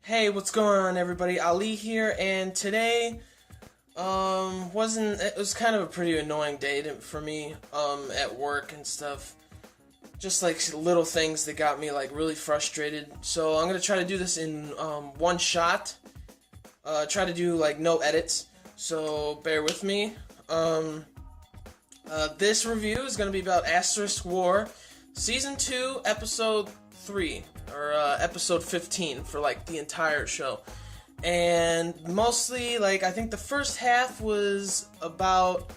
Hey, what's going on, everybody? Ali here, and today it was kind of a pretty annoying day for me at work and stuff. Just like little things that got me like really frustrated. So I'm gonna try to do this in one shot. Try to do like no edits. So bear with me. This review is gonna be about Asterisk War, Season 2, Episode 3, or Episode 15 for like the entire show. And mostly, like, I think the first half was about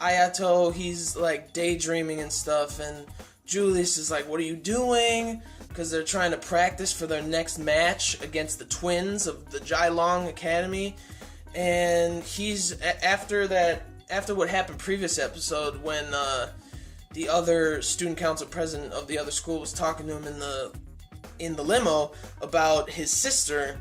Ayato. He's like daydreaming and stuff, and Julius is like, what are you doing? Because they're trying to practice for their next match against the twins of the Jailong Academy. And he's, after what happened previous episode, when the other student council president of the other school was talking to him in the limo about his sister,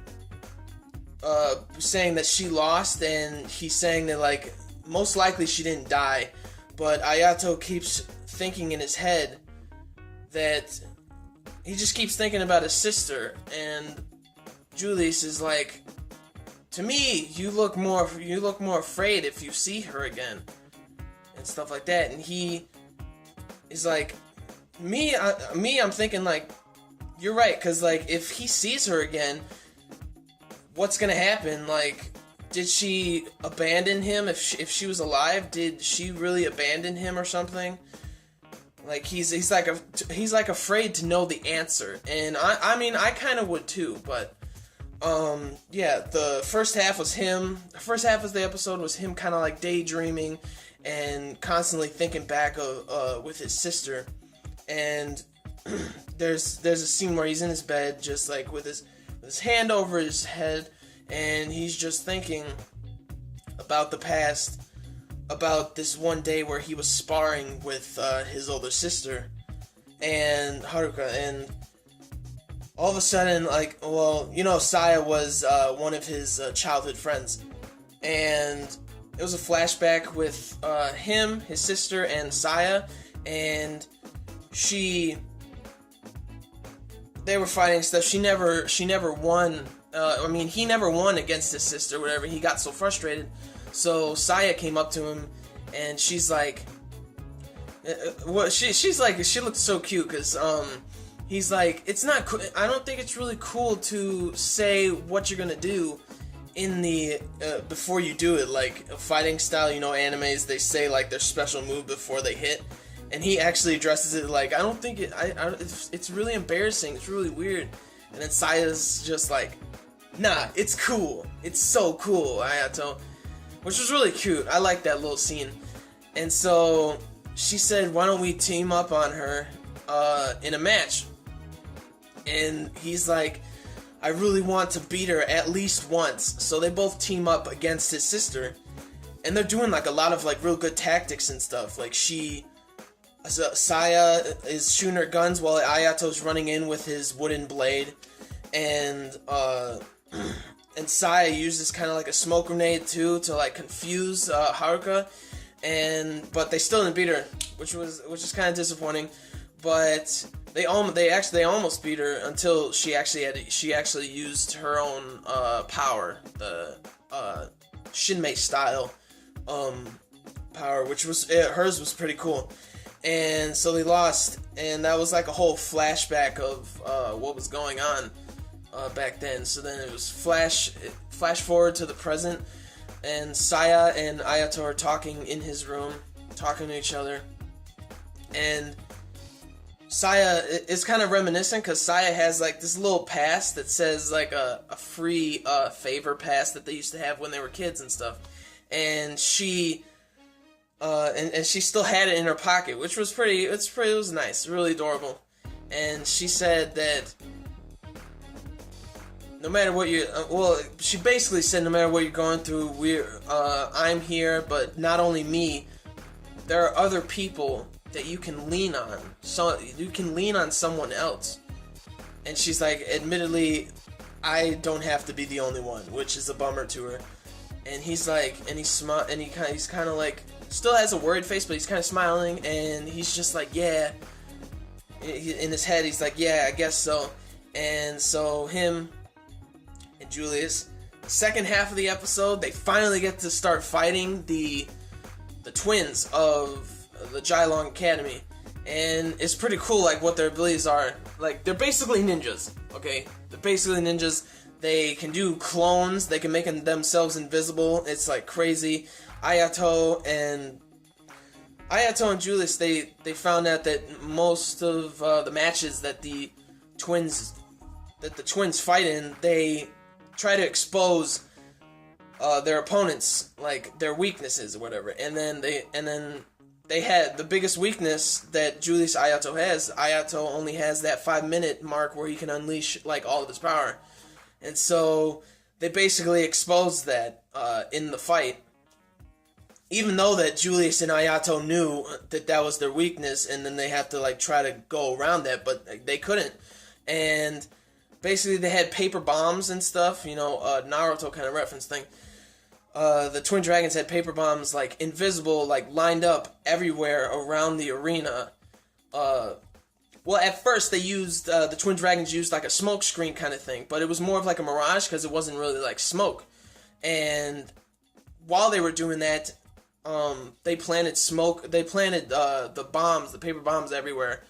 saying that she lost, and he's saying that, like, most likely she didn't die, but Ayato keeps thinking in his head that he just keeps thinking about his sister, and Julius is like, to me, you look more afraid if you see her again, and stuff like that. And he is like, I'm thinking like, you're right, because like if he sees her again, what's gonna happen? Like, did she abandon him? If she was alive, did she really abandon him or something? Like he's like afraid to know the answer, and I mean I kind of would too, but yeah, the first half was him. The first half of the episode was him kind of like daydreaming and constantly thinking back of with his sister, and there's a scene where he's in his bed just like with his hand over his head, and he's just thinking about the past, about this one day where he was sparring with his older sister and Haruka, and all of a sudden, like, well, you know, Saya was one of his childhood friends, and it was a flashback with him, his sister, and Saya, and they were fighting stuff. She never won. I mean, he never won against his sister, whatever. He got so frustrated. So Saya came up to him, and she's like, she's like, she looked so cute, because he's like, it's not cool. I don't think it's really cool to say what you're gonna do in the before you do it, like fighting style. You know, animes, they say like their special move before they hit, and he actually addresses it like, I don't think it's really embarrassing. It's really weird. And then Saya's just like, nah, it's cool. It's so cool, Ayato. Which was really cute. I like that little scene. And so she said, why don't we team up on her in a match? And he's like, I really want to beat her at least once. So they both team up against his sister, and they're doing like a lot of like real good tactics and stuff. Like Saya is shooting her guns while Ayato's running in with his wooden blade, and Saya uses kind of like a smoke grenade too to like confuse Haruka, but they still didn't beat her, which is kind of disappointing. But they almost beat her until she actually used her own power, the Shinmei style power, which was hers was pretty cool. And so they lost, and that was like a whole flashback of what was going on back then. So then it was flash forward to the present, and Saya and Ayato are talking in his room, talking to each other, and Saya is kind of reminiscent, because Saya has like this little pass that says like a free favor pass that they used to have when they were kids and stuff, and she still had it in her pocket, which was it was nice, really adorable. And she said that no matter what she basically said, no matter what you're going through, I'm here, but not only me, there are other people that you can lean on. So you can lean on someone else. And she's like, admittedly, I don't have to be the only one, which is a bummer to her. And he's like, and he's kind of like, still has a worried face, but he's kind of smiling, and he's just like, yeah. In his head, he's like, yeah, I guess so. And so him and Julius. Second half of the episode, they finally get to start fighting the twins of the Jailong Academy, and it's pretty cool, like, what their abilities are. Like, they're basically ninjas, okay? They're basically ninjas. They can do clones, they can make themselves invisible. It's, like, crazy. Ayato and Julius, they found out that most of the matches that the twins fight in, they try to expose their opponents, like, their weaknesses or whatever. And then they had the biggest weakness that Julius Ayato has. Ayato only has that 5-minute mark where he can unleash, like, all of his power. And so they basically exposed that in the fight. Even though that Julius and Ayato knew that was their weakness, and then they have to, like, try to go around that, but they couldn't. And basically they had paper bombs and stuff, you know, Naruto kind of reference thing. The Twin Dragons had paper bombs, like, invisible, like, lined up everywhere around the arena. Well, at first they used, the Twin Dragons used, like, a smoke screen kind of thing, but it was more of, like, a mirage because it wasn't really, like, smoke. And while they were doing that, they planted the bombs, the paper bombs everywhere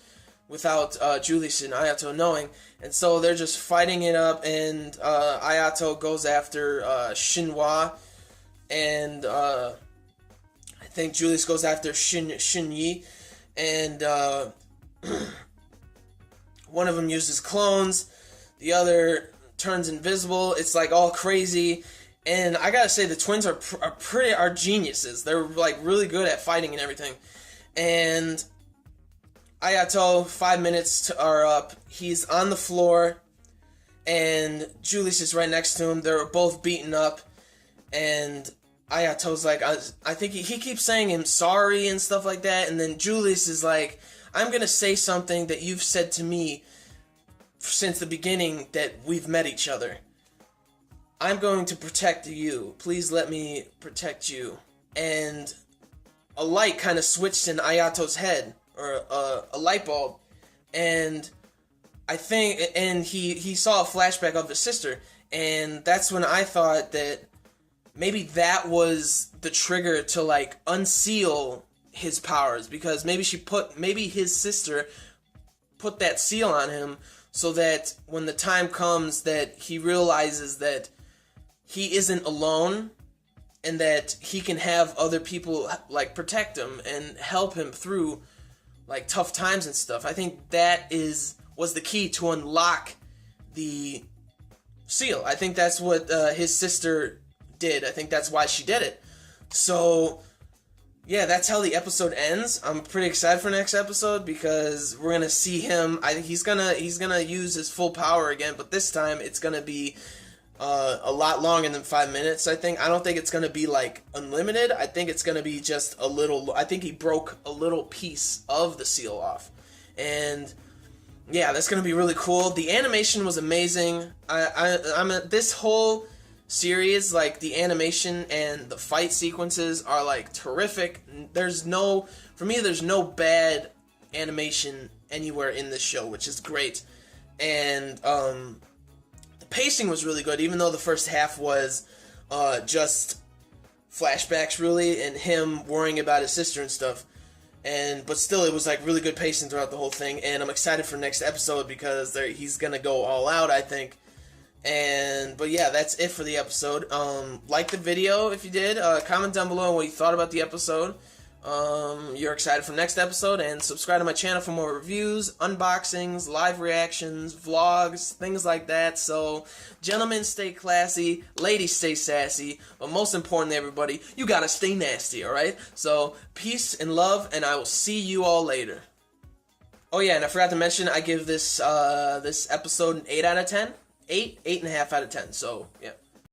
without Julius and Ayato knowing. And so they're just fighting it up, and Ayato goes after Shinhwa, and I think Julius goes after Shinyi, and one of them uses clones, the other turns invisible. It's, like, all crazy. And I gotta say, the twins are geniuses. They're, like, really good at fighting and everything. And Ayato, 5 minutes are up. He's on the floor, and Julius is right next to him. They're both beaten up, and Ayato's like, I think he keeps saying him sorry and stuff like that. And then Julius is like, I'm gonna say something that you've said to me since the beginning that we've met each other. I'm going to protect you. Please let me protect you. And a light kind of switched in Ayato's head, or a light bulb, and I think, and he saw a flashback of his sister, and that's when I thought that maybe that was the trigger to, like, unseal his powers, because maybe his sister put that seal on him so that when the time comes that he realizes that he isn't alone, and that he can have other people, like, protect him and help him through, like, tough times and stuff. I think that was the key to unlock the seal. I think that's what his sister did. I think that's why she did it. So, yeah, that's how the episode ends. I'm pretty excited for next episode because we're gonna see him. I think he's gonna use his full power again, but this time it's gonna be a lot longer than 5 minutes. I don't think it's gonna be, like, unlimited. I think it's gonna be just a little. I think he broke a little piece of the seal off, and yeah, that's gonna be really cool. The animation was amazing. This whole series, like, the animation and the fight sequences are, like, terrific. There's no bad animation anywhere in this show, which is great. And the pacing was really good, even though the first half was just flashbacks, really, and him worrying about his sister and stuff. But still, it was, like, really good pacing throughout the whole thing, and I'm excited for next episode because he's gonna go all out, I think. But yeah, that's it for the episode. Like the video if you did. Comment down below what you thought about the episode. You're excited for next episode, and subscribe to my channel for more reviews, unboxings, live reactions, vlogs, things like that. So, gentlemen, stay classy, ladies, stay sassy, but most importantly, everybody, you gotta stay nasty, alright? So, peace and love, and I will see you all later. Oh yeah, and I forgot to mention, I give this episode an 8 out of 10. 8.5 out of 10, so, yeah.